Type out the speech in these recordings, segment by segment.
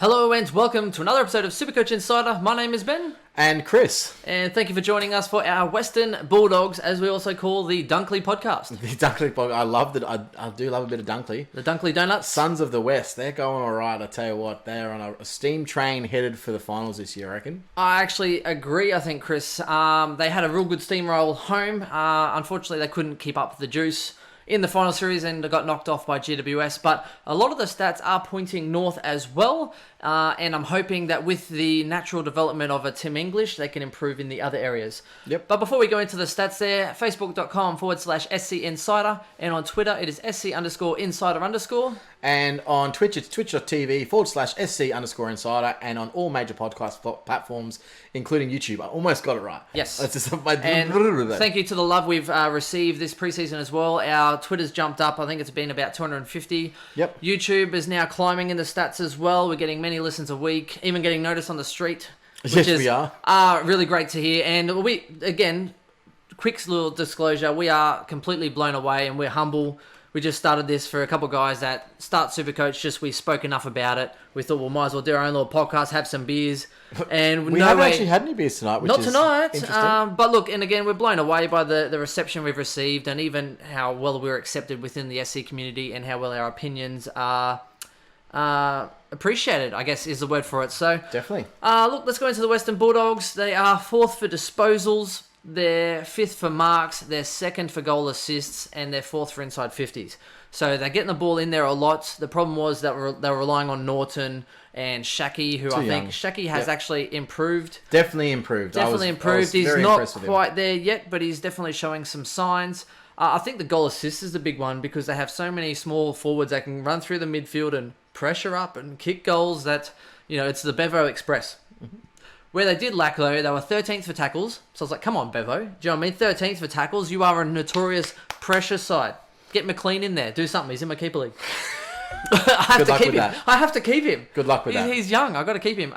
Hello and welcome to another episode of SuperCoach Insider. My name is Ben. And Chris. And thank you for joining us for our Western Bulldogs, as we also call the Dunkley podcast. The Dunkley podcast. I love that. I do love a bit of Dunkley. The Dunkley Donuts. Sons of the West. They're going all right. I tell you what, they're on a steam train headed for the finals this year, I reckon. I actually agree, I think, Chris. They had a real good steamroll home. Unfortunately, they couldn't keep up with the juice in the final series and got knocked off by GWS, but a lot of the stats are pointing north as well, and I'm hoping that with the natural development of a Tim English, they can improve in the other areas. Yep. But before we go into the stats there, facebook.com/SC Insider, and on Twitter it is SC_Insider_. And on Twitch, it's twitch.tv/SC_Insider, and on all major podcast platforms, including YouTube. I almost got it right. Yes. That's just and thank you to the love we've received this preseason as well. Our Twitter's jumped up. I think it's been about 250. Yep. YouTube is now climbing in the stats as well. We're getting many listens a week, even getting noticed on the street. Yes, we are. Really great to hear. And we, again, quick little disclosure, we are completely blown away and we're humble. We just started this for a couple of guys that start SuperCoach. We spoke enough about it. We thought, well, might as well do our own little podcast, have some beers. And we haven't actually had any beers tonight, which not is tonight. Interesting. But look, and again, we're blown away by the reception we've received and even how well we're accepted within the SC community and how well our opinions are appreciated, I guess is the word for it. So definitely. Look, let's go into the Western Bulldogs. They are 4th for disposals. They're 5th for marks, they're 2nd for goal assists, and they're 4th for inside 50s. So they're getting the ball in there a lot. The problem was that they were relying on Norton and Shaki, who I think Shaki has actually improved. Definitely improved. He's not quite there yet, but he's definitely showing some signs. I think the goal assist is the big one because they have so many small forwards that can run through the midfield and pressure up and kick goals that, it's the Bevo Express. Mm-hmm. Where they did lack, though, they were 13th for tackles. So I was like, come on, Bevo. Do you know what I mean? 13th for tackles. You are a notorious pressure side. Get McLean in there. Do something. He's in my keeper league. I have to keep him. Good luck with that. He's young. I've got to keep him.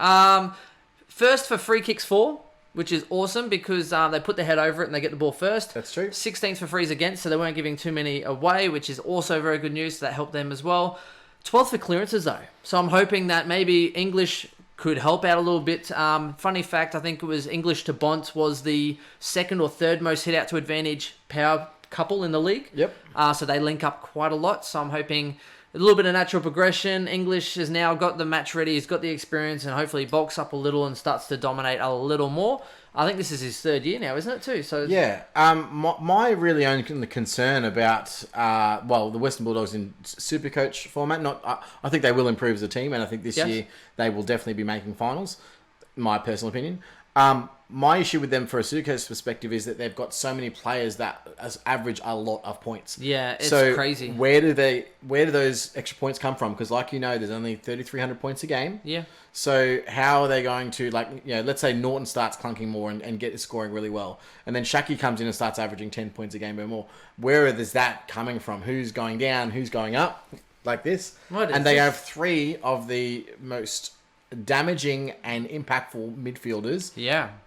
First for free kicks 4, which is awesome because they put their head over it and they get the ball first. That's true. 16th for frees against, so they weren't giving too many away, which is also very good news. So that helped them as well. 12th for clearances, though. So I'm hoping that maybe English could help out a little bit. Funny fact, I think it was English to Bont was the 2nd or 3rd most hit out to advantage power couple in the league. Yep. So they link up quite a lot. So I'm hoping a little bit of natural progression. English has now got the match ready. He's got the experience and hopefully bulks up a little and starts to dominate a little more. I think this is his 3rd year now, isn't it too? So yeah. My really only concern about the Western Bulldogs in SuperCoach format. I think they will improve as a team, and I think this year they will definitely be making finals. My personal opinion. My issue with them, for a SuperCoach perspective, is that they've got so many players that average a lot of points. Yeah, it's crazy. Where do those extra points come from? Because, like there's only 3,300 points a game. Yeah. So how are they going to, let's say Norton starts clunking more and get scoring really well, and then Shaki comes in and starts averaging 10 points a game or more. Where is that coming from? Who's going down? Who's going up? Like this? And they have 3 of the most damaging and impactful midfielders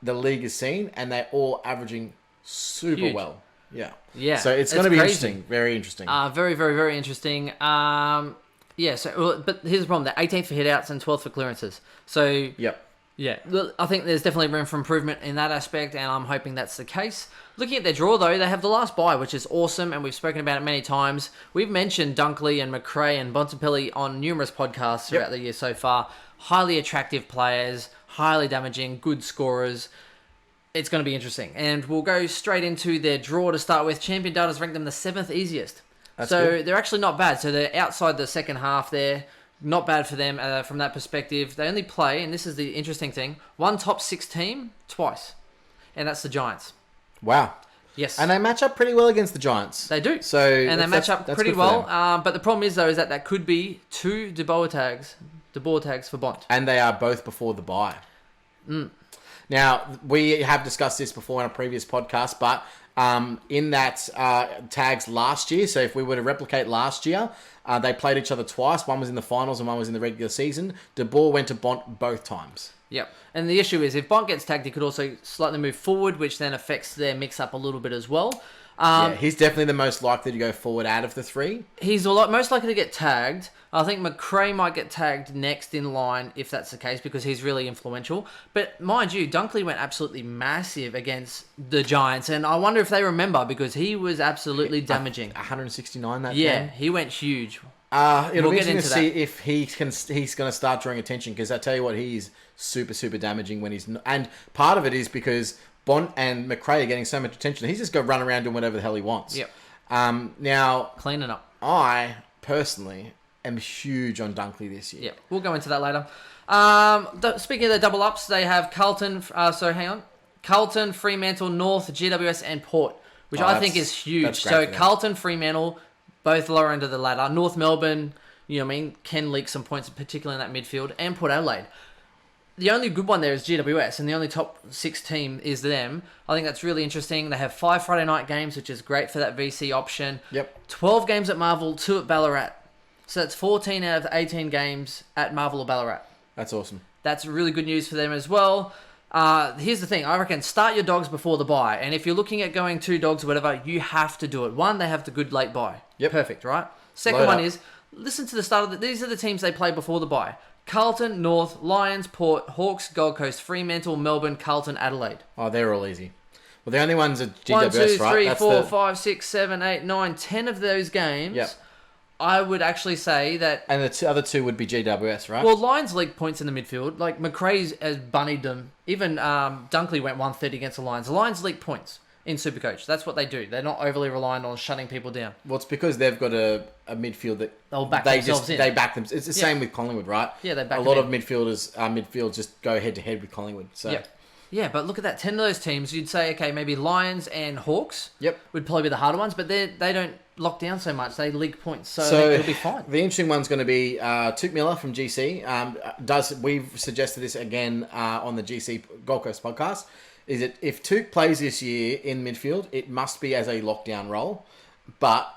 the league has seen, and they're all averaging super well. Yeah. So it's going to be interesting. Very interesting. Very, very, very interesting. But here's the problem. They're 18th for hitouts and 12th for clearances. So yep. Yeah, I think there's definitely room for improvement in that aspect, and I'm hoping that's the case. Looking at their draw, though, they have the last bye, which is awesome, and we've spoken about it many times. We've mentioned Dunkley and Macrae and Bontempelli on numerous podcasts throughout the year so far. Highly attractive players, highly damaging, good scorers. It's going to be interesting. And we'll go straight into their draw to start with. Champion Data's ranked them the 7th easiest. That's good. They're actually not bad. So they're outside the second half there. Not bad for them from that perspective. They only play, and this is the interesting thing, one top 6 team twice. And that's the Giants. Wow. Yes. And they match up pretty well against the Giants. They do. And they match up pretty well. But the problem is, though, is that could be 2 de Boer tags for Bont. And they are both before the bye. Now, we have discussed this before in a previous podcast, but in that tags last year, so if we were to replicate last year, they played each other twice. One was in the finals and one was in the regular season. De Boer went to Bont both times. Yep. And the issue is if Bont gets tagged, he could also slightly move forward, which then affects their mix-up a little bit as well. Yeah, he's definitely the most likely to go forward out of the three. He's a lot most likely to get tagged. I think Macrae might get tagged next in line if that's the case because he's really influential. But mind you, Dunkley went absolutely massive against the Giants, and I wonder if they remember because he was absolutely damaging. 169 that game. Yeah, he went huge. It'll be interesting to see if he's going to start drawing attention because I tell you what, he's super, super damaging when he's... And part of it is because Bont and Macrae are getting so much attention. He's just going to run around doing whatever the hell he wants. Yep. Now... Cleaning up. I, personally, am huge on Dunkley this year. Yeah, we'll go into that later. Speaking of the double ups, they have Carlton... Carlton, Fremantle, North, GWS and Port, which I think is huge. So Carlton, Fremantle... Both lower end of the ladder. North Melbourne, can leak some points, particularly in that midfield. And Port Adelaide. The only good one there is GWS, and the only top 6 team is them. I think that's really interesting. They have 5 Friday night games, which is great for that VC option. Yep. 12 games at Marvel, 2 at Ballarat. So that's 14 out of the 18 games at Marvel or Ballarat. That's awesome. That's really good news for them as well. Here's the thing. I reckon start your dogs before the bye. And if you're looking at going 2 dogs or whatever, you have to do it. One, they have the good late bye. Yep. Perfect, right? Second one is, listen to the start of these are the teams they play before the bye. Carlton, North, Lions, Port, Hawks, Gold Coast, Fremantle, Melbourne, Carlton, Adelaide. Oh, they're all easy. Well, the only ones are GWS, 1, 2, 3, right? 4, 5, 6, 7, 8, 9, 10 of those games. Yep. I would actually say that... And the other 2 would be GWS, right? Well, Lions league points in the midfield. Like, Macrae has bunnied them. Even Dunkley went 130 against the Lions. The Lions league points in SuperCoach. That's what they do. They're not overly reliant on shutting people down. Well, it's because they've got a midfield that... They'll back themselves in. They back them. It's the same with Collingwood, right? Yeah, they back a lot of midfield just go head-to-head with Collingwood. So. Yeah. Yeah, but look at that. 10 of those teams, you'd say, okay, maybe Lions and Hawks would probably be the harder ones, but they don't lock down so much. They league points, so it'll be fine. The interesting one's going to be Tuke Miller from GC. We've suggested this again on the GC Gold Coast podcast, is that if Tuke plays this year in midfield, it must be as a lockdown role, but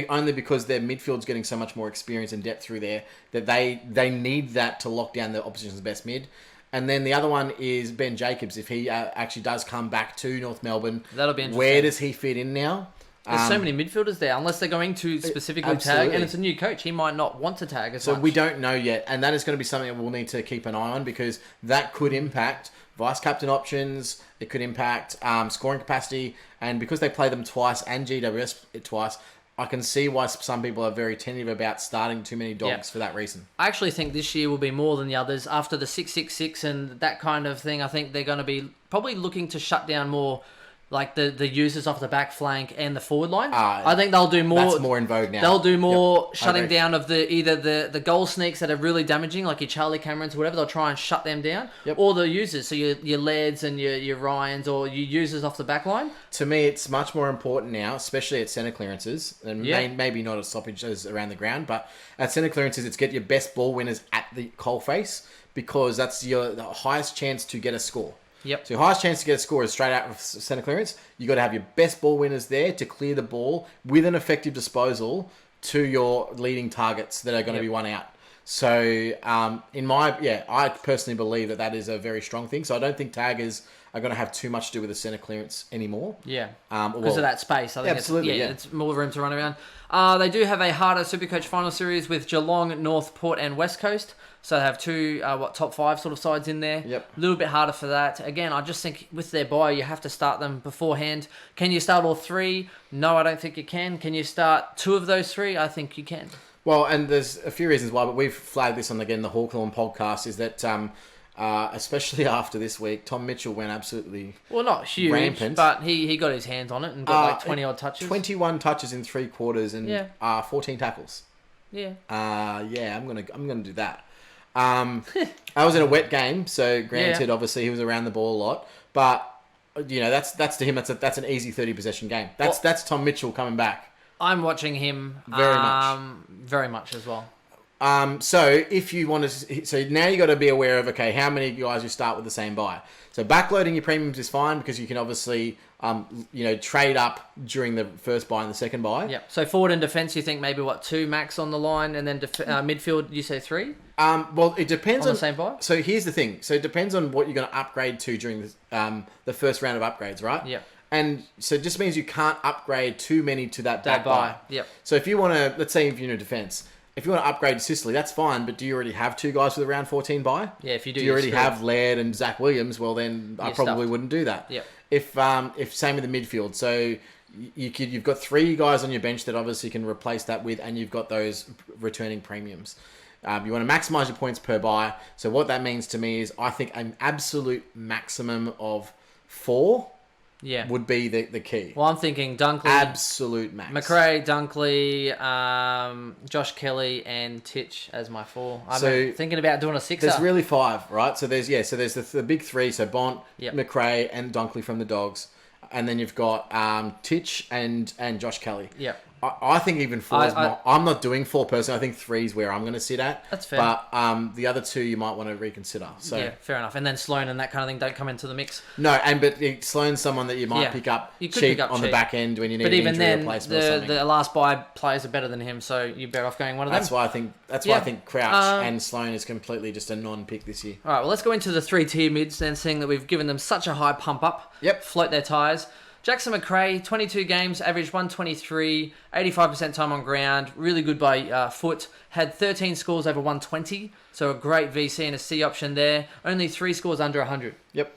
only because their midfield's getting so much more experience and depth through there that they need that to lock down the opposition's best mid. And then the other one is Ben Jacobs. If he actually does come back to North Melbourne, that'll be interesting. Where does he fit in now? There's so many midfielders there, unless they're going to specifically tag. And it's a new coach. He might not want to tag as much. So we don't know yet. And that is going to be something that we'll need to keep an eye on because that could impact vice-captain options. It could impact scoring capacity. And because they play them twice and GWS twice, I can see why some people are very tentative about starting too many dogs for that reason. I actually think this year will be more than the others. After the 666 and that kind of thing, I think they're going to be probably looking to shut down more like the users off the back flank and the forward line. I think they'll do more. That's more in vogue now. They'll do more shutting down of either the goal sneaks that are really damaging, like your Charlie Camerons or whatever. They'll try and shut them down, or the users, so your Lairds and your Ryans or your users off the back line. To me, it's much more important now, especially at centre clearances, and maybe not at stoppages around the ground, but at centre clearances, it's get your best ball winners at the coalface because that's the highest chance to get a score. Yep. So your highest chance to get a score is straight out of centre clearance. You got to have your best ball winners there to clear the ball with an effective disposal to your leading targets that are going to be one out. So I personally believe that is a very strong thing. So I don't think taggers are going to have too much to do with the centre clearance anymore. Yeah. Because of that space. I think absolutely. It's more room to run around. They do have a harder SuperCoach final series with Geelong, North, Port and West Coast. So they have 2 top 5 sort of sides in there. Yep. A little bit harder for that. Again, I just think with their bye, you have to start them beforehand. Can you start all 3? No, I don't think you can. Can you start 2 of those 3? I think you can. Well, and there's a few reasons why, but we've flagged this on, again, the Hawthorn podcast, is that especially after this week, Tom Mitchell went absolutely not huge, rampant. But he got his hands on it and got 20-odd touches. 21 touches in 3 quarters and 14 tackles. Yeah. I'm gonna do that. I was in a wet game, so granted, obviously he was around the ball a lot, but that's to him that's an easy 30 possession game. That's Tom Mitchell coming back. I'm watching him very much as well. So if you want to, so now you got to be aware of how many guys you start with the same buy. So backloading your premiums is fine because you can obviously trade up during the first buy and the second buy. Yeah. So forward and defense, you think maybe 2 max on the line, and then midfield, you say 3. Well, it depends on the same buy. So here's the thing. So it depends on what you're going to upgrade to during the first round of upgrades, right? Yeah. And so it just means you can't upgrade too many to that back buy. buy. Yep. So if you want to, let's say if you're in defence, if you want to upgrade to Sicily, that's fine, but do you already have 2 guys with a round 14 buy? Yeah, if you do, you already screwed. have Laird and Zach Williams, well then I probably stuffed. wouldn't do that. Yep. If you've got 3 guys on your bench that obviously can replace that with, and you've got those returning premiums. You want to maximise your points per buy. So what that means to me is I think an absolute maximum of 4 would be the key. Well, I'm thinking Dunkley, absolute max. Macrae, Dunkley, Josh Kelly, and Titch as my 4. I'm thinking about doing a 6. There's really 5, right? So there's the big 3. So Bont, Macrae, and Dunkley from the Dogs, and then you've got Titch and Josh Kelly. Yep. I think even 4 I'm not doing 4 personally. I think 3 is where I'm going to sit at. That's fair. But the other 2 you might want to reconsider. So yeah, fair enough. And then Sloan and that kind of thing don't come into the mix. No, but Sloan's someone that you might pick up cheap on the back end when you need an injury replacement or something. The last buy players are better than him, so you're better off going one of them. That's why I think Crouch and Sloan is completely just a non-pick this year. All right, well, let's go into the 3-tier mids then, seeing that we've given them such a high pump up. Yep. Float their tyres. Jackson Macrae, 22 games, averaged 123, 85% time on ground, really good by foot, had 13 scores over 120, so a great VC and a C option there, only 3 scores under 100. Yep.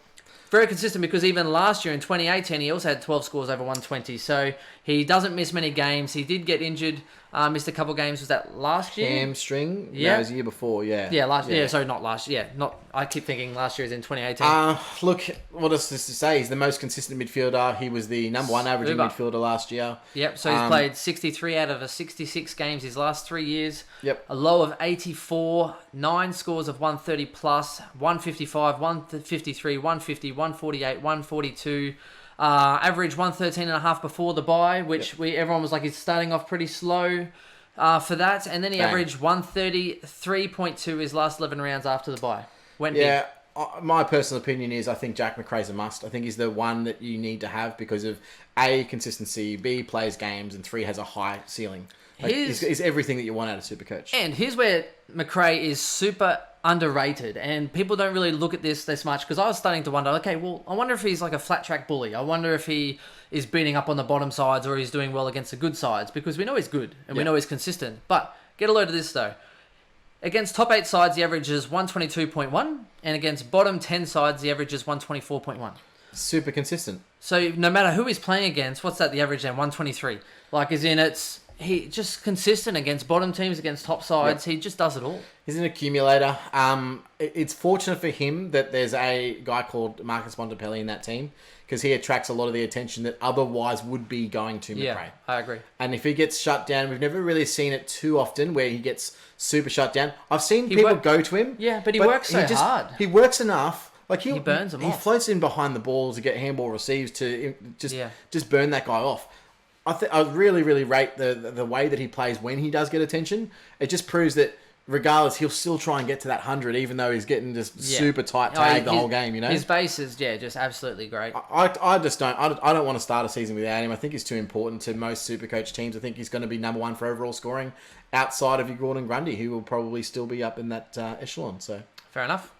Very consistent because even last year in 2018, he also had 12 scores over 120, so he doesn't miss many games. He did get injured, missed a couple games. Was that last year? Hamstring? Yeah. No, it was the year before, yeah. Yeah, sorry, not last year. I keep thinking last year is in 2018. Look, what else is to say? He's the most consistent midfielder. He was the number 1 averaging midfielder last year. Yep, so he's played 63 out of 66 games his last 3 years. Yep. A low of 84, 9 scores of 130 plus, 155, 153, 150, 148, 142. Average 113.5 before the bye, which everyone was like, he's starting off pretty slow for that. And then he averaged 133.2 his last 11 rounds after the bye. Went big. My personal opinion is I think Jack Macrae's a must. I think he's the one that you need to have because of A, consistency, B, plays games, and 3, has a high ceiling. He's everything that you want out of SuperCoach. And here's where Macrae is super underrated, and people don't really look at this much because I was starting to wonder, okay, well, I wonder if he's like a flat track bully. I wonder if he is beating up on the bottom sides or he's doing well against the good sides, because we know he's good and we know he's consistent. But get a load of this though. Against top 8 sides, the average is 122.1, and against bottom 10 sides, the average is 124.1. Super consistent. So no matter who he's playing against, what's that, the average then? 123. Like, as in, he just consistent against bottom teams, against top sides. He just does it all. He's an accumulator. It's fortunate for him that there's a guy called Marcus Bontempelli in that team, because he attracts a lot of the attention that otherwise would be going to Macrae. Yeah, I agree. And if he gets shut down, we've never really seen it too often where he gets super shut down. I've seen people go to him. Yeah, but he works so hard. He works enough. Like he burns them off. He floats in behind the ball to get handball receives to just burn that guy off. I really, really rate the way that he plays when he does get attention. It just proves that regardless, he'll still try and get to that 100, even though he's getting just super tight tag the whole game, you know? His base is, just absolutely great. I don't want to start a season without him. I think he's too important to most SuperCoach teams. I think he's going to be number 1 for overall scoring outside of your Gordon Grundy, who will probably still be up in that echelon, so... Fair enough.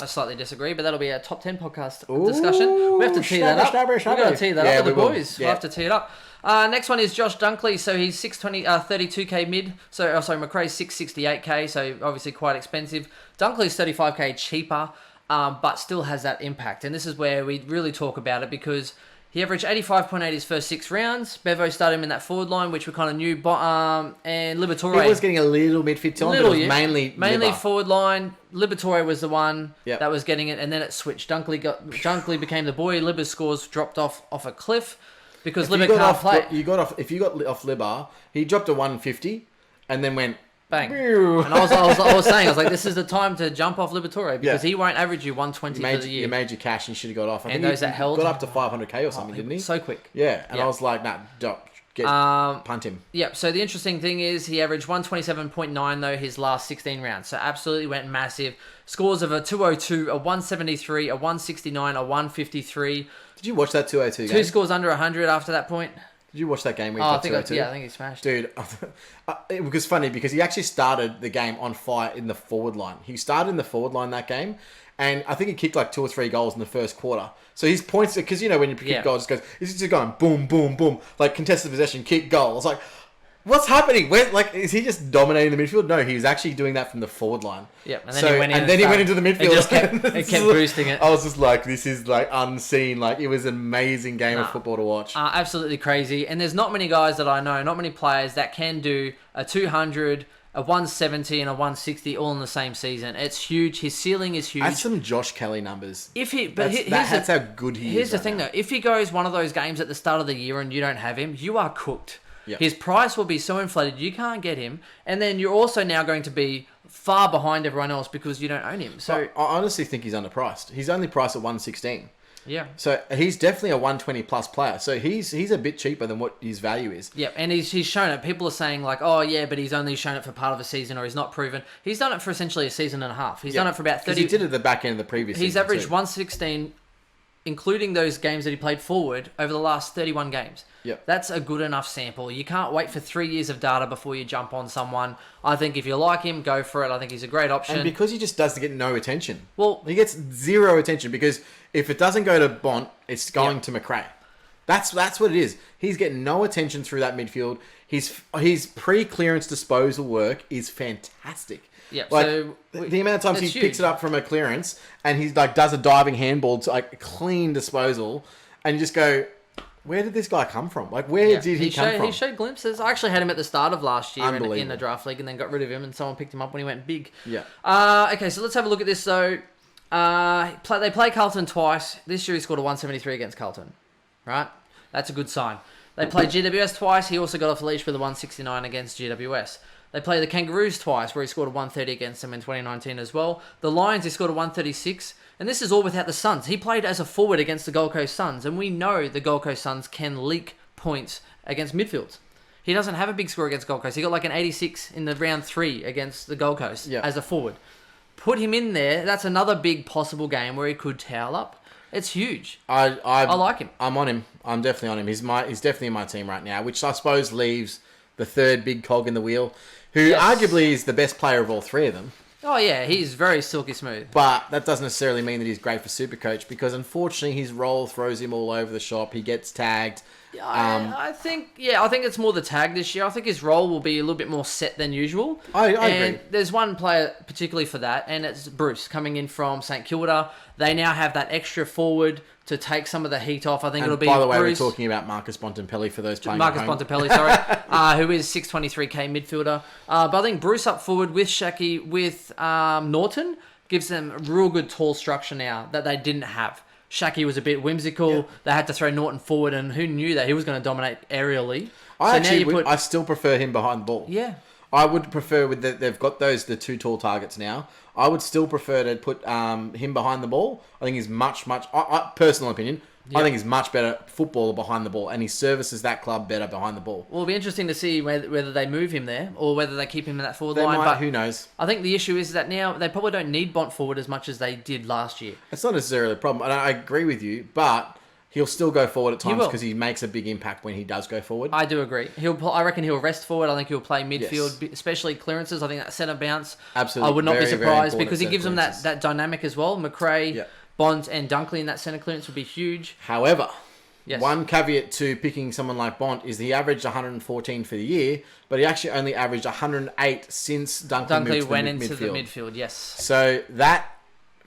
I slightly disagree, but that'll be a top 10 podcast discussion. We have to tee that up. We've got to tee that up with the boys. We'll have to tee it up. Next one is Josh Dunkley. So he's 32k mid. So Macrae's 668k. So obviously quite expensive. Dunkley's 35k cheaper, but still has that impact. And this is where we really talk about it, because he averaged 85.8 his first 6 rounds. Bevo started him in that forward line, which we kind of knew. And Liberatore. He was getting a little midfield time, but it was mainly forward line. Liberatore was the one that was getting it, and then it switched. Dunkley became the boy. Libba's scores dropped off a cliff because Libba can't play. If you got off Libba, he dropped a 150 and then went bang. And I was saying, this is the time to jump off Liberatore, because he won't average you 120 for the year. You made your cash and you should have got off. I and think those that held got up to 500k or something, didn't he? So quick. Yeah, and I was like, nah, punt him. Yep, so the interesting thing is he averaged 127.9 though his last 16 rounds. So absolutely went massive. Scores of a 202, a 173, a 169, a 153. Did you watch that 202 game? 2 scores under 100 after that point. Did you watch that game where he Oh, got 202? I think he smashed. Dude, it was funny because he actually started the game on fire in the forward line. He started in the forward line that game, and I think he kicked like 2 or 3 goals in the first quarter. So his points, because when you kick goals, it goes, he's just going boom, boom, boom, like contested possession, kick, goal. It's like, what's happening? Is he just dominating the midfield? No, he was actually doing that from the forward line. Yep, and then he went into the midfield. It kept boosting it. I was just like, this is like unseen. Like, it was an amazing game of football to watch. Absolutely crazy. And there's not many guys that I know, not many players that can do a 200, a 170, and a 160 all in the same season. It's huge. His ceiling is huge. That's some Josh Kelly numbers. That's how good he is. Here's the thing, though. If he goes one of those games at the start of the year and you don't have him, you are cooked. Yep. His price will be so inflated, you can't get him. And then you're also now going to be far behind everyone else because you don't own him. So I honestly think he's underpriced. He's only priced at 116. Yeah. So he's definitely a 120 plus player. So he's a bit cheaper than what his value is. Yeah, and he's shown it. People are saying like, oh yeah, but he's only shown it for part of a season or he's not proven. He's done it for essentially a season and a half. He's done it for about 30. He did it at the back end of the previous season. He's averaged too. 116, including those games that he played forward over the last 31 games. Yep. That's a good enough sample. You can't wait for 3 years of data before you jump on someone. I think if you like him, go for it. I think he's a great option. And because he just does get no attention. Well, he gets zero attention because if it doesn't go to Bont, it's going to Macrae. That's what it is. He's getting no attention through that midfield. His pre-clearance disposal work is fantastic. Yeah, like so the amount of times he huge. picks it up from a clearance and he's like does a diving handball to like clean disposal, and you just go, where did this guy come from? Like, where did he come from? He showed glimpses. I actually had him at the start of last year in the draft league and then got rid of him and someone picked him up when he went big. Yeah. Okay, so let's have a look at this. So, they play Carlton twice. This year he scored a 173 against Carlton. Right? That's a good sign. They played GWS twice. He also got off the leash with a 169 against GWS. They play the Kangaroos twice, where he scored a 130 against them in 2019 as well. The Lions, he scored a 136. And this is all without the Suns. He played as a forward against the Gold Coast Suns. And we know the Gold Coast Suns can leak points against midfields. He doesn't have a big score against Gold Coast. He got like an 86 in the round 3 against the Gold Coast as a forward. Put him in there. That's another big possible game where he could towel up. It's huge. I like him. I'm on him. I'm definitely on him. He's definitely in my team right now, which I suppose leaves the third big cog in the wheel, who arguably is the best player of all three of them. Oh, yeah, he's very silky smooth. But that doesn't necessarily mean that he's great for SuperCoach because, unfortunately, his role throws him all over the shop. He gets tagged. I think it's more the tag this year. I think his role will be a little bit more set than usual. I agree. There's one player particularly for that, and it's Bruce coming in from St Kilda. They now have that extra forward to take some of the heat off. I think it'll be by the way, Bruce. we're talking about Marcus Bontempelli for those playing Marcus at home. Bontempelli, sorry, who is 623k midfielder. But I think Bruce up forward with Shaki, with Norton, gives them real good tall structure now that they didn't have. Shaki was a bit whimsical. Yeah. They had to throw Norton forward, and who knew that he was going to dominate aerially? I still prefer him behind the ball. Yeah. I would prefer they've got the two tall targets now. I would still prefer to put him behind the ball. I think he's much personal opinion. Yep. I think he's much better footballer behind the ball, and he services that club better behind the ball. Well, it'll be interesting to see whether they move him there or whether they keep him in that forward line. But who knows? I think the issue is that now they probably don't need Bont forward as much as they did last year. It's not necessarily a problem, and I agree with you, but he'll still go forward at times because he makes a big impact when he does go forward. I do agree. I reckon he'll rest forward. I think he'll play midfield, especially clearances. I think that centre bounce. Absolutely. I would not be surprised because he gives them that dynamic as well. Macrae, Bont, and Dunkley in that centre clearance would be huge. However, one caveat to picking someone like Bont is he averaged 114 for the year, but he actually only averaged 108 since Dunkley went into the midfield. Yes. So that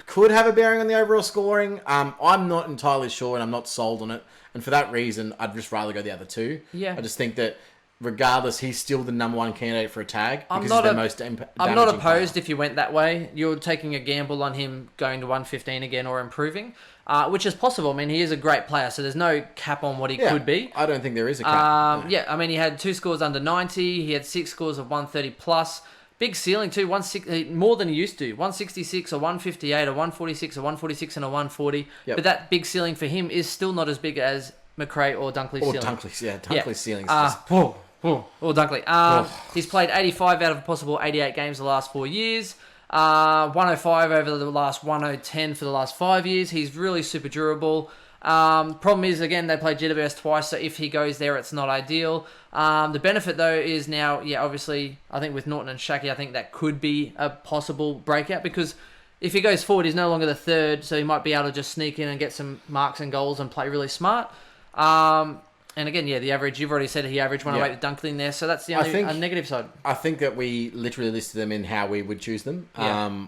could have a bearing on the overall scoring. I'm not entirely sure, and I'm not sold on it. And for that reason, I'd just rather go the other two. Yeah. I just think that regardless, he's still the number one candidate for a tag because he's the most damaging I'm not opposed player. if you went that way. You're taking a gamble on him going to 115 again or improving, which is possible. I mean, he is a great player, so there's no cap on what he could be. I don't think there is a cap. Yeah, I mean, he had 2 scores under 90. He had 6 scores of 130 plus. Big ceiling too, more than he used to. 166, a 158, a 146, a 146, and a 140. Yep. But that big ceiling for him is still not as big as Macrae or Dunkley's ceiling. Dunkley's ceiling is just... Dunkley. He's played 85 out of a possible 88 games the last 4 years. 105 over the last 110 for the last 5 years. He's really super durable. Problem is, again, they play GWS twice, so if he goes there, it's not ideal. The benefit, though, is now, obviously, I think with Norton and Shaki, I think that could be a possible breakout, because if he goes forward, he's no longer the third, so he might be able to just sneak in and get some marks and goals and play really smart. And again, the average, you've already said he averaged 108 with Dunkley in there, so that's the only negative side. I think that we literally listed them in how we would choose them. Yeah.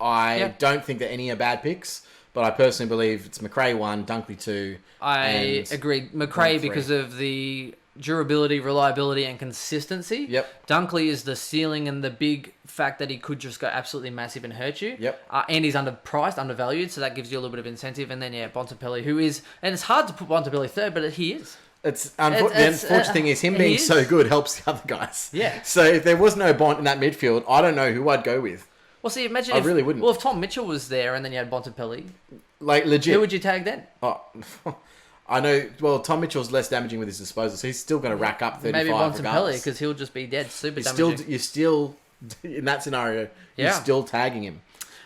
I don't think that any are bad picks, but I personally believe it's Macrae 1, Dunkley 2. I agree. Macrae because of the durability, reliability, and consistency. Yep. Dunkley is the ceiling and the big fact that he could just go absolutely massive and hurt you. Yep. And he's underpriced, undervalued, so that gives you a little bit of incentive. And then, Bontempelli, who is... And it's hard to put Bontempelli third, but he is. The unfortunate thing is him being so good helps the other guys. Yeah. So if there was no Bont in that midfield, I don't know who I'd go with. Well, see, imagine I really wouldn't. Well, if Tom Mitchell was there and then you had Bontempelli... Like, legit. Who would you tag then? Oh, I know. Well, Tom Mitchell's less damaging with his disposal, so he's still going to rack up 35. Maybe Bontempelli, because he'll just be dead, super damaging. You're still, in that scenario, you're still tagging him.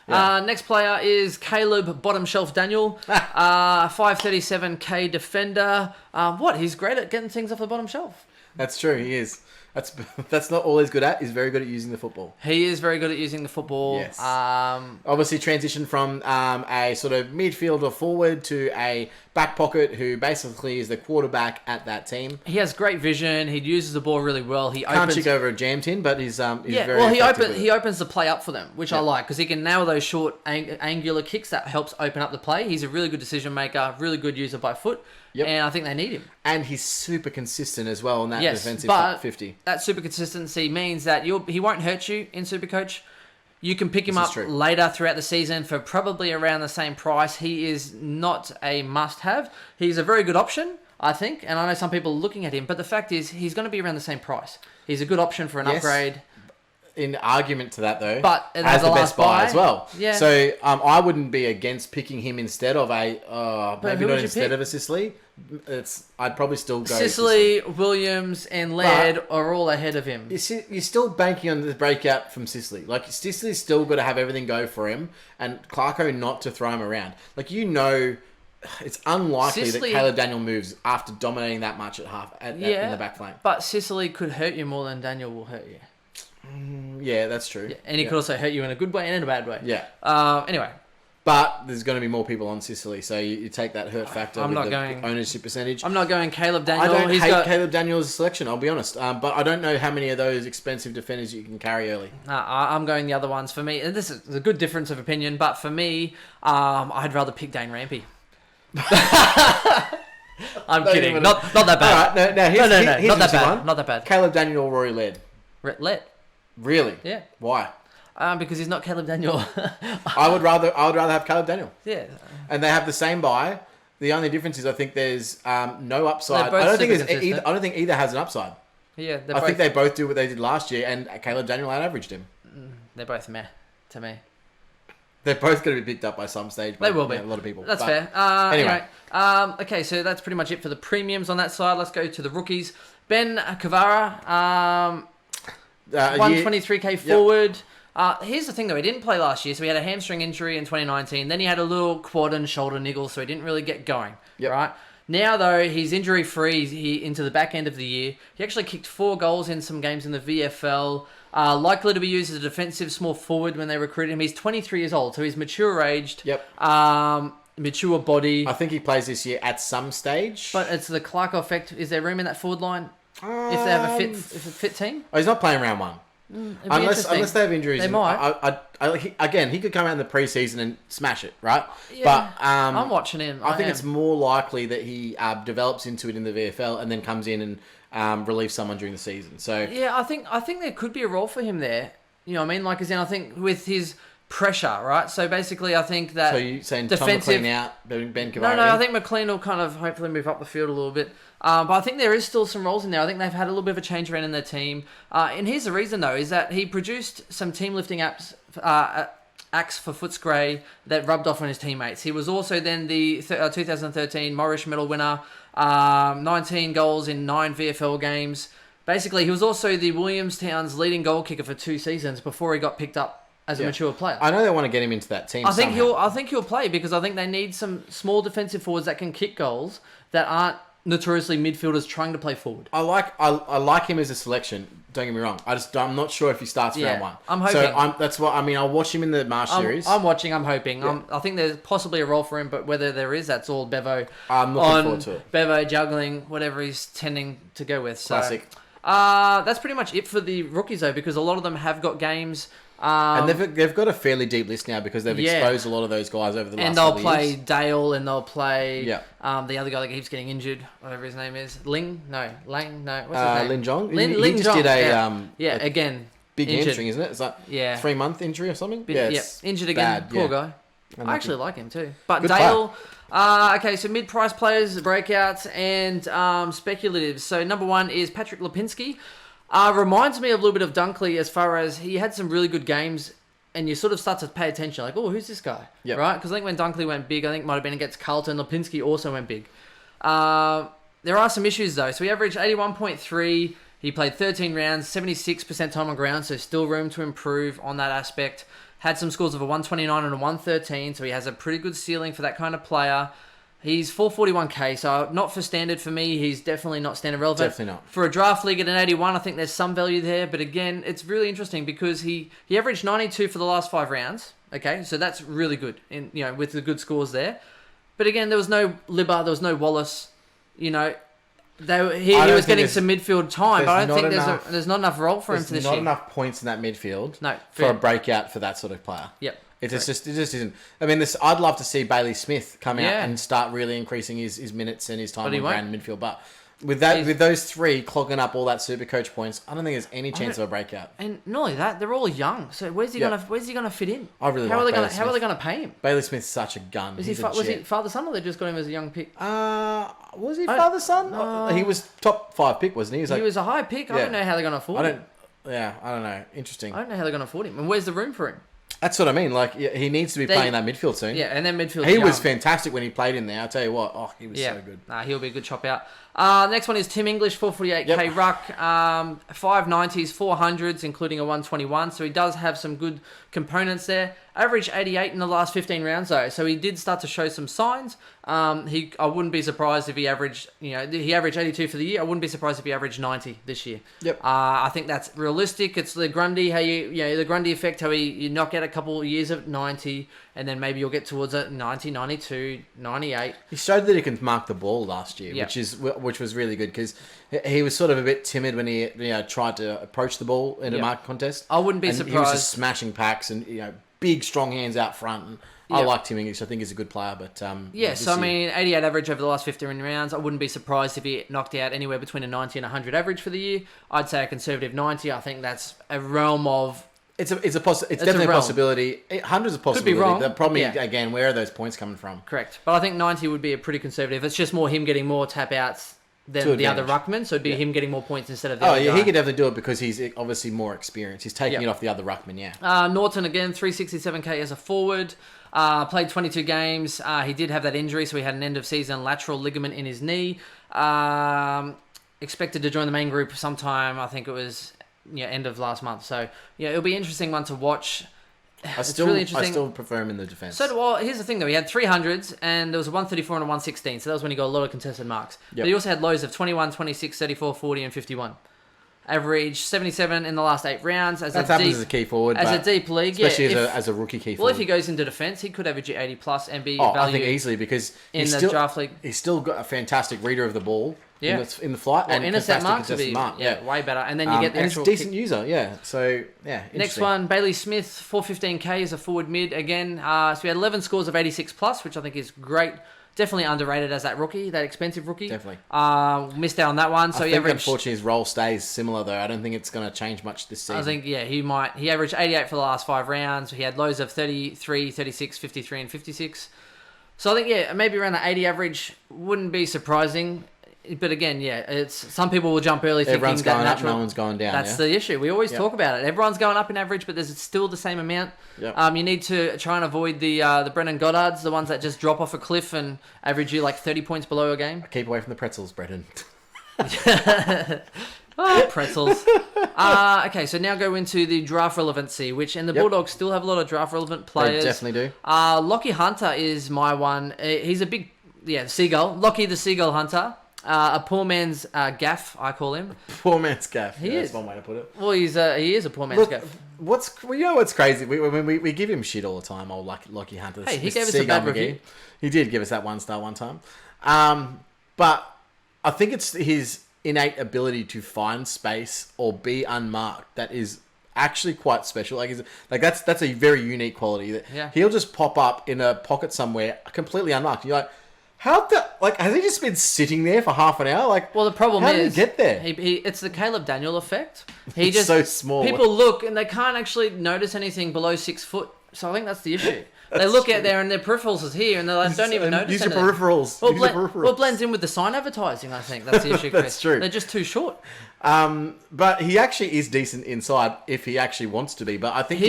Yeah. Next player is Caleb Bottom Shelf Daniel, 537k defender. He's great at getting things off the bottom shelf. That's true, he is. That's not all he's good at. He's very good at using the football. He is very good at using the football. Yes. Obviously transitioned from a sort of midfielder forward to a back pocket who basically is the quarterback at that team. He has great vision. He uses the ball really well. He can't chick over a jam tin, but he's very he opens the play up for them, which I like, because he can nail those short angular kicks that helps open up the play. He's a really good decision maker, really good user by foot. Yep. And I think they need him. And he's super consistent as well in that defensive 50. That super consistency means that he won't hurt you in SuperCoach. You can pick him up later throughout the season for probably around the same price. He is not a must-have. He's a very good option, I think. And I know some people are looking at him. But the fact is, he's going to be around the same price. He's a good option for an upgrade. In argument to that, though, but it has the best buy as well. Yeah. So I wouldn't be against picking him instead of maybe not instead of a Sicily. I'd probably still go Sicily, Williams, and Laird are all ahead of him. You're still banking on the breakout from Sicily. Like, Sicily's still got to have everything go for him, and Clarko not to throw him around. Like, it's unlikely that Caleb Daniel moves after dominating that much in the back flank. But Sicily could hurt you more than Daniel will hurt you. Yeah, that's true. Yeah, and he could also hurt you in a good way and in a bad way. Yeah. Anyway. But there's going to be more people on Sicily, so you take that hurt factor ownership percentage. I'm not going Caleb Daniel. I don't hate Caleb Daniel's selection, I'll be honest. But I don't know how many of those expensive defenders you can carry early. I'm going the other ones. For me, and this is a good difference of opinion, but for me, I'd rather pick Dane Rampy. I'm kidding. Not that bad. All right, here's not that bad. Not that bad. Caleb Daniel or Rory Laird? Laird. Really? Yeah. Why? Because he's not Caleb Daniel. I would rather have Caleb Daniel. Yeah. And they have the same buy. The only difference is I think there's no upside. I don't think either has an upside. Yeah. I think they both do what they did last year, and Caleb Daniel out-averaged him. They're both meh to me. They're both going to be picked up by some stage. They will be. A lot of people. That's fair. Anyway. Okay, so that's pretty much it for the premiums on that side. Let's go to the rookies. Ben Kavara. 123k forward. Here's the thing though, he didn't play last year, so he had a hamstring injury in 2019. Then he had a little quad and shoulder niggle, so he didn't really get going. Yep. Right now though, he's injury free. He into the back end of the year. He actually kicked 4 goals in some games in the VFL. Likely to be used as a defensive small forward when they recruit him. He's 23 years old, so he's mature aged. Yep. Mature body. I think he plays this year at some stage. But it's the Clarko effect. Is there room in that forward line? If they have a fit team? Oh, he's not playing round one. Unless they have injuries. They might. He could come out in the preseason and smash it, right? Yeah, but I'm watching him. I think it's more likely that he develops into it in the VFL and then comes in and relieves someone during the season. So yeah, I think there could be a role for him there. You know what I mean? Like, as in, I think with his pressure, right? So basically, I think that... So you're saying defensive... Tom McLean out, Ben Kavara No, I think McLean will kind of hopefully move up the field a little bit. But I think there is still some roles in there. I think they've had a little bit of a change around in their team. And here's the reason, though, is that he produced some team-lifting acts for Footscray that rubbed off on his teammates. He was also then the 2013 Morris Medal winner, 19 goals in 9 VFL games. Basically, he was also the Williamstown's leading goal kicker for 2 seasons before he got picked up as a mature player. I know they want to get him into that team. I think he'll play because I think they need some small defensive forwards that can kick goals that aren't notoriously midfielders trying to play forward. I like him as a selection. Don't get me wrong. I'm not sure if he starts round one. I'm hoping. So that's what I mean. I'll watch him in the Marsh series. I'm watching. I'm hoping. Yeah. I think there's possibly a role for him, but whether there is, that's all Bevo. I'm looking forward to it. Bevo juggling whatever he's tending to go with. So, classic. That's pretty much it for the rookies though, because a lot of them have got games. And they've got a fairly deep list now because they've exposed a lot of those guys over the last and they'll couple play years. Dale, and they'll play the other guy that keeps getting injured, whatever his name is, Lang, what's his name? Lin Jong. Lin just Jong, did a again big injured. hamstring, isn't it? It's like 3-month injury or something. Injured again. Bad, Poor guy. I actually like him too. But Good Dale, okay, so mid-price players, breakouts, and speculatives. So number one is Patrick Lipinski. Reminds me a little bit of Dunkley as far as he had some really good games. And you sort of start to pay attention, like, oh, who's this guy? Yep. Right? Because I think when Dunkley went big, I think it might have been against Carlton. Lipinski also went big. There are some issues, though. So he averaged 81.3. He played 13 rounds, 76% time on ground, so still room to improve on that aspect. Had some scores of a 129 and a 113, so he has a pretty good ceiling for that kind of player. He's 441k, so not for standard for me. He's definitely not standard relevant. Definitely not. For a draft league at an 81, I think there's some value there. But again, it's really interesting because he averaged 92 for the last 5 rounds. Okay, so that's really good, with the good scores there. But again, there was no Libba, there was no Wallace. He was getting some midfield time, but I don't think there's not enough role for him for this year. There's not enough points in that midfield for a breakout for that sort of player. Yep. It just isn't. I mean, I'd love to see Bailey Smith come out and start really increasing his minutes and his time on ground in midfield. But with those three clogging up all that SuperCoach points, I don't think there's any chance of a breakout. And not only that, they're all young. So where's he gonna fit in? I really how like are they gonna pay him? Bailey Smith's such a gun. Was he father son, or they just got him as a young pick? Was he father son? He was top 5 pick, wasn't he? He was a high pick. I don't know how they're gonna afford him. I don't know. Interesting. I don't know how they're gonna afford him. And where's the room for him? That's what I mean. Like, he needs to be playing that midfield soon. Yeah, and then midfield. He was fantastic when he played in there. I'll tell you what. Oh, he was so good. He'll be a good chop out. Next one is Tim English, 448k ruck, 590s, 400s, including a 121. So he does have some good components there. Average 88 in the last 15 rounds though, so he did start to show some signs. I wouldn't be surprised if he averaged, he averaged 82 for the year. I wouldn't be surprised if he averaged 90 this year. Yep. I think that's realistic. It's the Grundy, how the Grundy effect, how you knock out a couple of years of 90, and then maybe you'll get towards a 90, 92, 98. He showed that he can mark the ball last year, which was really good because he was sort of a bit timid when he tried to approach the ball in a mark contest. I wouldn't be surprised. He was just smashing packs and big strong hands out front. And I like Tim English. I think he's a good player, but I mean, 88 average over the last 15 rounds. I wouldn't be surprised if he knocked out anywhere between a 90 and 100 average for the year. I'd say a conservative 90. I think that's a realm of. It's definitely a possibility. 100's a possibility. Could be wrong. The problem again, where are those points coming from? Correct, but I think 90 would be a pretty conservative. It's just more him getting more tap outs than the other ruckman, so it'd be him getting more points instead of the other guy. He could definitely do it because he's obviously more experienced. He's taking it off the other ruckman, Norton again, 367k as a forward. Played 22 games. He did have that injury, so he had an end-of-season lateral ligament in his knee. Expected to join the main group sometime, I think it was end of last month. So, it'll be an interesting one to watch. I still prefer him in the defence. Here's the thing though, he had 300s and there was a 134 and a 116, so that was when he got a lot of contested marks. But he also had lows of 21, 26, 34, 40 and 51. Average 77 in the last 8 rounds. As a key forward. As a deep league, especially as a rookie key forward. Well, if he goes into defence, he could average 80 plus and be I think easily because in the draft league. He's still got a fantastic reader of the ball. Yeah. In the flight and intercept marks would be way better, and then you get the actual decent user. So next one, Bailey Smith, 415k as a forward mid again. So he had 11 scores of 86 plus, which I think is great. Definitely underrated as that rookie, that expensive rookie. Definitely missed out on that one. So I think unfortunately his role stays similar though. I don't think it's going to change much this season. I think he might. He averaged 88 for the last 5 rounds. He had lows of 33, 36, 53, and 56. So I think maybe around the 80 average wouldn't be surprising. But again, it's some people will jump early thinking everyone's going natural, up, no one's going down. That's the issue. We always talk about it. Everyone's going up in average, but there's still the same amount. Yep. You need to try and avoid the Brendan Goddards, the ones that just drop off a cliff and average you like 30 points below a game. Keep away from the pretzels, Brendan. Oh, pretzels. Okay, so now go into the draft relevancy, which and the Bulldogs still have a lot of draft relevant players. They definitely do. Lockie Hunter is my one. He's a big, seagull. Lockie the Seagull Hunter. A poor man's gaff, I call him. Poor man's gaff. He is. That's one way to put it. Well, he is a poor man's gaff. You know what's crazy? We give him shit all the time, old Lockie Hunter. Hey, he gave us a bad review. He did give us that 1 star one time. But I think it's his innate ability to find space or be unmarked that is actually quite special. That's a very unique quality. He'll just pop up in a pocket somewhere completely unmarked. You're like, has he just been sitting there for half an hour? Like, well, the problem how is, did he get there? It's the Caleb Daniel effect. He's so small. People look and they can't actually notice anything below 6 foot. So I think that's the issue. They look out there and their peripherals is here and they don't even notice Use anything. your peripherals. Well, it blends in with the sign advertising, I think. That's the issue, Chris. That's true. They're just too short. But he actually is decent inside if he actually wants to be. But I think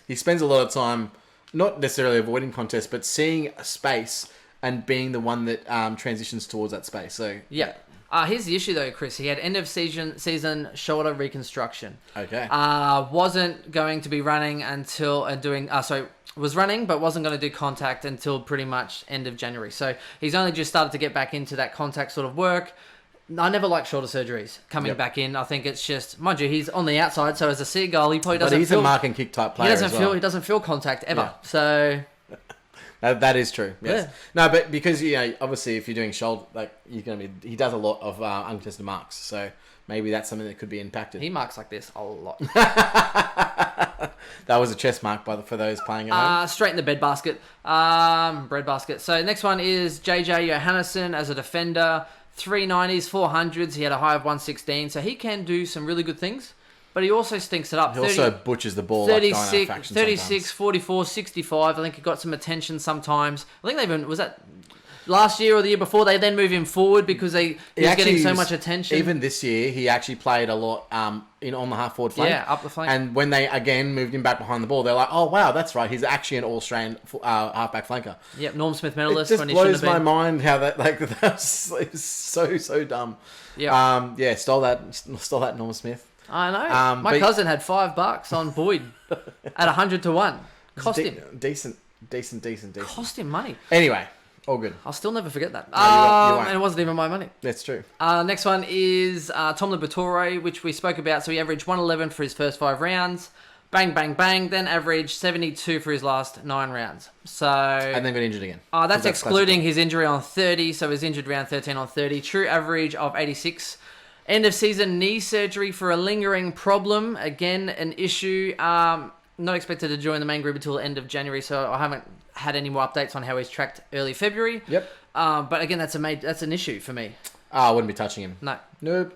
he spends a lot of time, not necessarily avoiding contests, but seeing a space and being the one that transitions towards that space. So yeah. Here's the issue though, Chris. He had end of season shoulder reconstruction. Okay. Wasn't going to be running until was running but wasn't going to do contact until pretty much end of January. So he's only just started to get back into that contact sort of work. I never like shoulder surgeries coming back in. I think it's just, mind you, he's on the outside, so as a seagull, he probably doesn't. But he's a mark and kick type player. He doesn't feel contact ever. Yeah. So. That is true. Yes. Yeah. No, but because obviously, if you're doing shoulder, he does a lot of uncontested marks. So maybe that's something that could be impacted. He marks like this a lot. That was a chest mark for those playing at home. Straight in the bread basket. So next one is JJ Johannesson as a defender. 390s, 400s. He had a high of 116, so he can do some really good things. But he also stinks it up. He also butchers the ball 36, 44, 65. I think he got some attention sometimes. I think they even... Was that last year or the year before? They then moved him forward because he was getting so much attention. Even this year, he actually played a lot on the half-forward flank. Yeah, up the flank. And when they, again, moved him back behind the ball, they're like, oh, wow, that's right. He's actually an all-Australian half-back flanker. Yep, Norm Smith medalist. It just blows my mind how that was so dumb. Yeah. Stole that Norm Smith. I know. My cousin had $5 on Boyd at 100 to 1. Cost him. Decent. Cost him money. Anyway, all good. I'll still never forget that. No, you won't. And it wasn't even my money. That's true. Next one is Tom Liberatore, which we spoke about. So he averaged 111 for his first 5 rounds. Bang, bang, bang. Then averaged 72 for his last 9 rounds. And then got injured again. That's excluding his injury on 30. So he was injured round 13 on 30. True average of 86. End of season knee surgery for a lingering problem. Again, an issue. Not expected to join the main group until the end of January, so I haven't had any more updates on how he's tracked early February. Yep. But again, that's an issue for me. I wouldn't be touching him. No. Nope.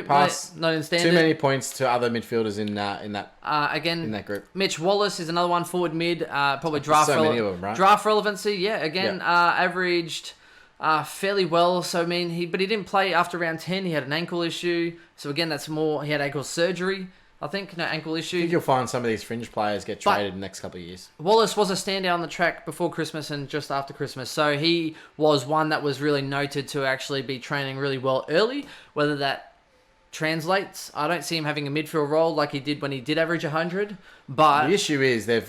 Pass. Not in standard. Too many points to other midfielders in that in that group. Mitch Wallace is another one, forward mid. Probably draft. So many of them, right? Draft relevancy. Yeah. Again, averaged. Fairly well, so he didn't play after round 10. He had an ankle issue, so again, that's more. He had ankle surgery, I think. No ankle issue. I think you'll find some of these fringe players get traded in the next couple of years. Wallace was a standout on the track before Christmas and just after Christmas, so he was one that was really noted to actually be training really well early. Whether that translates, I don't see him having a midfield role like he did when he did average 100. But the issue is there's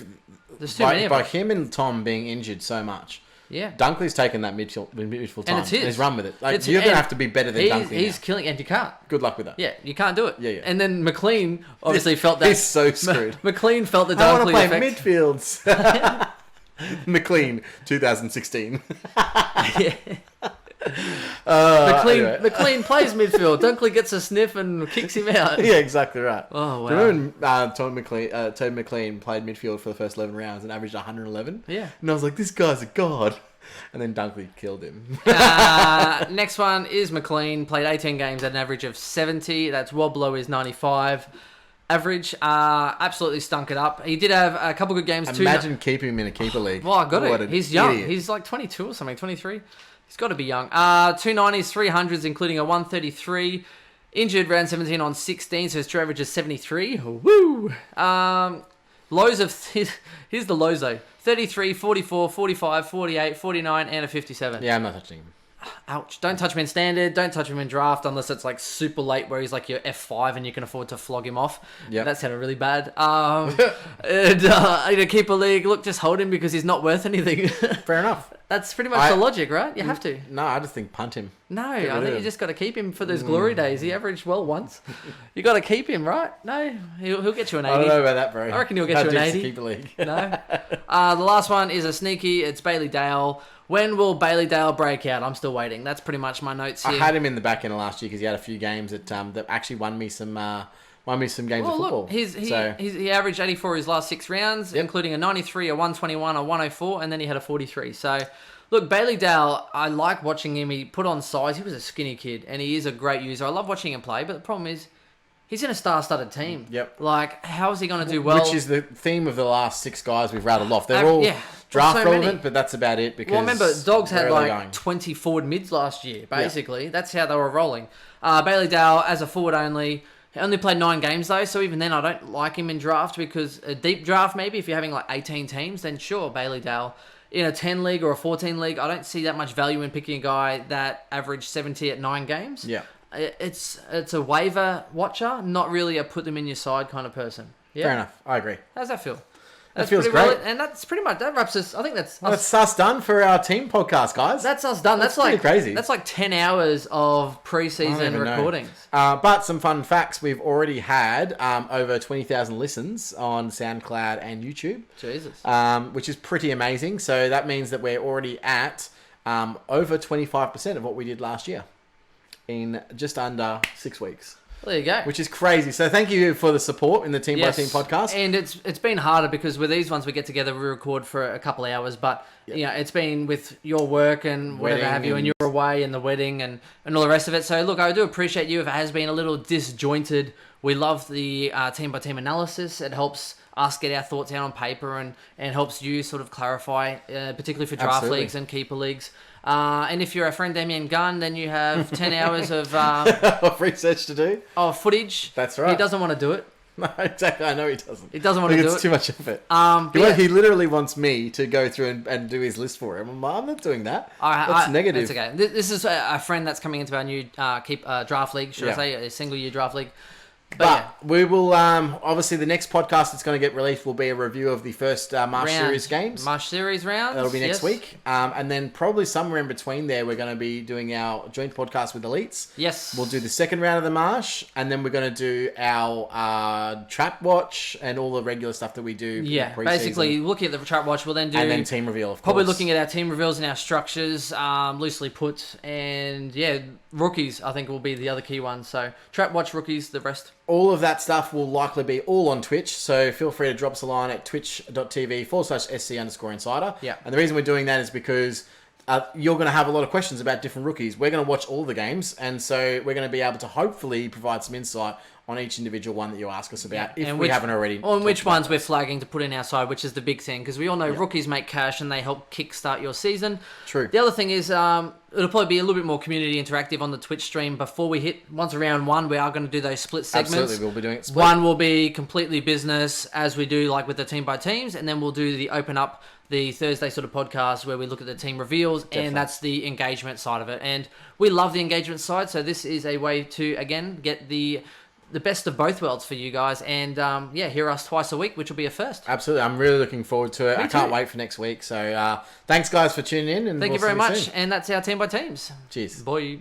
too many by him and Tom being injured so much. Yeah, Dunkley's taken that midfield time and he's run with it. You're going to have to be better than Dunkley. He's killing, and you can't. Good luck with that. Yeah, you can't do it. Yeah. And then McLean obviously felt that. He's so screwed. McLean felt the Dunkley effect. I want to play midfields. McLean, 2016. Yeah. McLean plays midfield. Dunkley gets a sniff and kicks him out. Yeah, exactly right. Oh, wow. Do you remember when Toby McLean played midfield for the first 11 rounds and averaged 111? Yeah. And I was like, this guy's a god. And then Dunkley killed him. Next one is McLean. Played 18 games at an average of 70. That's well below his 95 average. Absolutely stunk it up. He did have a couple good games too. Imagine keeping him in a keeper league. Well, I got it. He's young. Idiot. He's like 22 or something, 23. He's got to be young. 290s, 300s, including a 133. Injured round 17 on 16, so his true average is 73. Woo! Lows of... Here's the lows, though. 33, 44, 45, 48, 49, and a 57. Yeah, I'm not touching him. ouch. Don't touch him in standard. Don't touch him in draft unless it's like super late where he's like your F5 and you can afford to flog him off. Yep. That sounded really bad. And in a keeper league, look, just hold him because he's not worth anything. Fair enough. That's pretty much the logic, right? You have to. No, I just think punt him. No, I think you just got to keep him for those glory days. He averaged well once. You got to keep him, right? No, he'll get you an 80. I don't know about that, bro. I reckon he'll get you an 80. Keep the league. No. The last one is a sneaky. It's Bailey Dale. When will Bailey Dale break out? I'm still waiting. That's pretty much my notes here. I had him in the back end of last year because he had a few games that actually won me some games of football. Look, he averaged 84 his last 6 rounds, including a 93, a 121, a 104, and then he had a 43. So, look, Bailey Dale, I like watching him. He put on size. He was a skinny kid, and he is a great user. I love watching him play, but the problem is he's in a star-studded team. Yep. Like, how is he going to do well? Which is the theme of the last 6 guys we've rattled off. They're all draft relevant, but that's about it. Because remember, Dogs had like 20 forward mids last year, basically. Yeah. That's how they were rolling. Bailey Dale, as a forward only, he only played 9 games though, so even then I don't like him in draft because a deep draft maybe, if you're having like 18 teams, then sure, Bailey Dale. In a 10 league or a 14 league, I don't see that much value in picking a guy that averaged 70 at 9 games. Yeah. It's a waiver watcher, not really a put them in your side kind of person. Yeah. Fair enough. I agree. How's that feel? That feels great. And that's pretty much, that wraps us. I think that's us done for our team podcast, guys. That's us done. That's like crazy. That's like 10 hours of pre-season recordings. But some fun facts. We've already had over 20,000 listens on SoundCloud and YouTube. Jesus. Which is pretty amazing. So that means that we're already at over 25% of what we did last year in just under 6 weeks. There you go. Which is crazy. So thank you for the support in the Team by Team podcast. And it's been harder because with these ones we get together, we record for a couple of hours, but you know, it's been with your work and whatever have you, and you're away and the wedding and all the rest of it. So look, I do appreciate you if it has been a little disjointed. We love the team by team analysis. It helps us get our thoughts out on paper and helps you sort of clarify, particularly for draft leagues and keeper leagues. And if you're a friend Damien Gunn, then you have 10 hours of research to do. Of footage. That's right. He doesn't want to do it. No, exactly. I know he doesn't. He doesn't want to do it. It's too much effort. He literally wants me to go through and do his list for him. I'm not doing that. That's negative. It's okay. This is a friend that's coming into our new draft league, should I say, a single year draft league. But we will, obviously, the next podcast that's going to get released will be a review of the first Marsh Series games. Marsh Series rounds. That'll be next week. And then probably somewhere in between there, we're going to be doing our joint podcast with Elites. Yes. We'll do the second round of the Marsh, and then we're going to do our Trap Watch and all the regular stuff that we do. Yeah, basically, looking at the Trap Watch, we'll then do... And then team reveal, of course. Probably looking at our team reveals and our structures, loosely put. And, rookies, I think, will be the other key one. So, Trap Watch, rookies, the rest... All of that stuff will likely be all on Twitch, so feel free to drop us a line at twitch.tv/SC_insider. Yeah. And the reason we're doing that is because you're going to have a lot of questions about different rookies. We're going to watch all the games, and so we're going to be able to hopefully provide some insight on each individual one that you ask us about, if we haven't already. On which ones we're flagging to put in our side, which is the big thing, because we all know rookies make cash and they help kickstart your season. True. The other thing is, it'll probably be a little bit more community interactive on the Twitch stream before we hit, once around 1, we are going to do those split segments. Absolutely, we'll be doing it split. One will be completely business, as we do like with the team by teams, and then we'll do the open up, the Thursday sort of podcast where we look at the team reveals, and that's the engagement side of it. And we love the engagement side, so this is a way to, again, get the best of both worlds for you guys, and hear us twice a week, which will be a first. Absolutely, I'm really looking forward to it. I can't wait for next week. So thanks guys for tuning in, and thank you very much. And that's our team by teams. Cheers. Bye.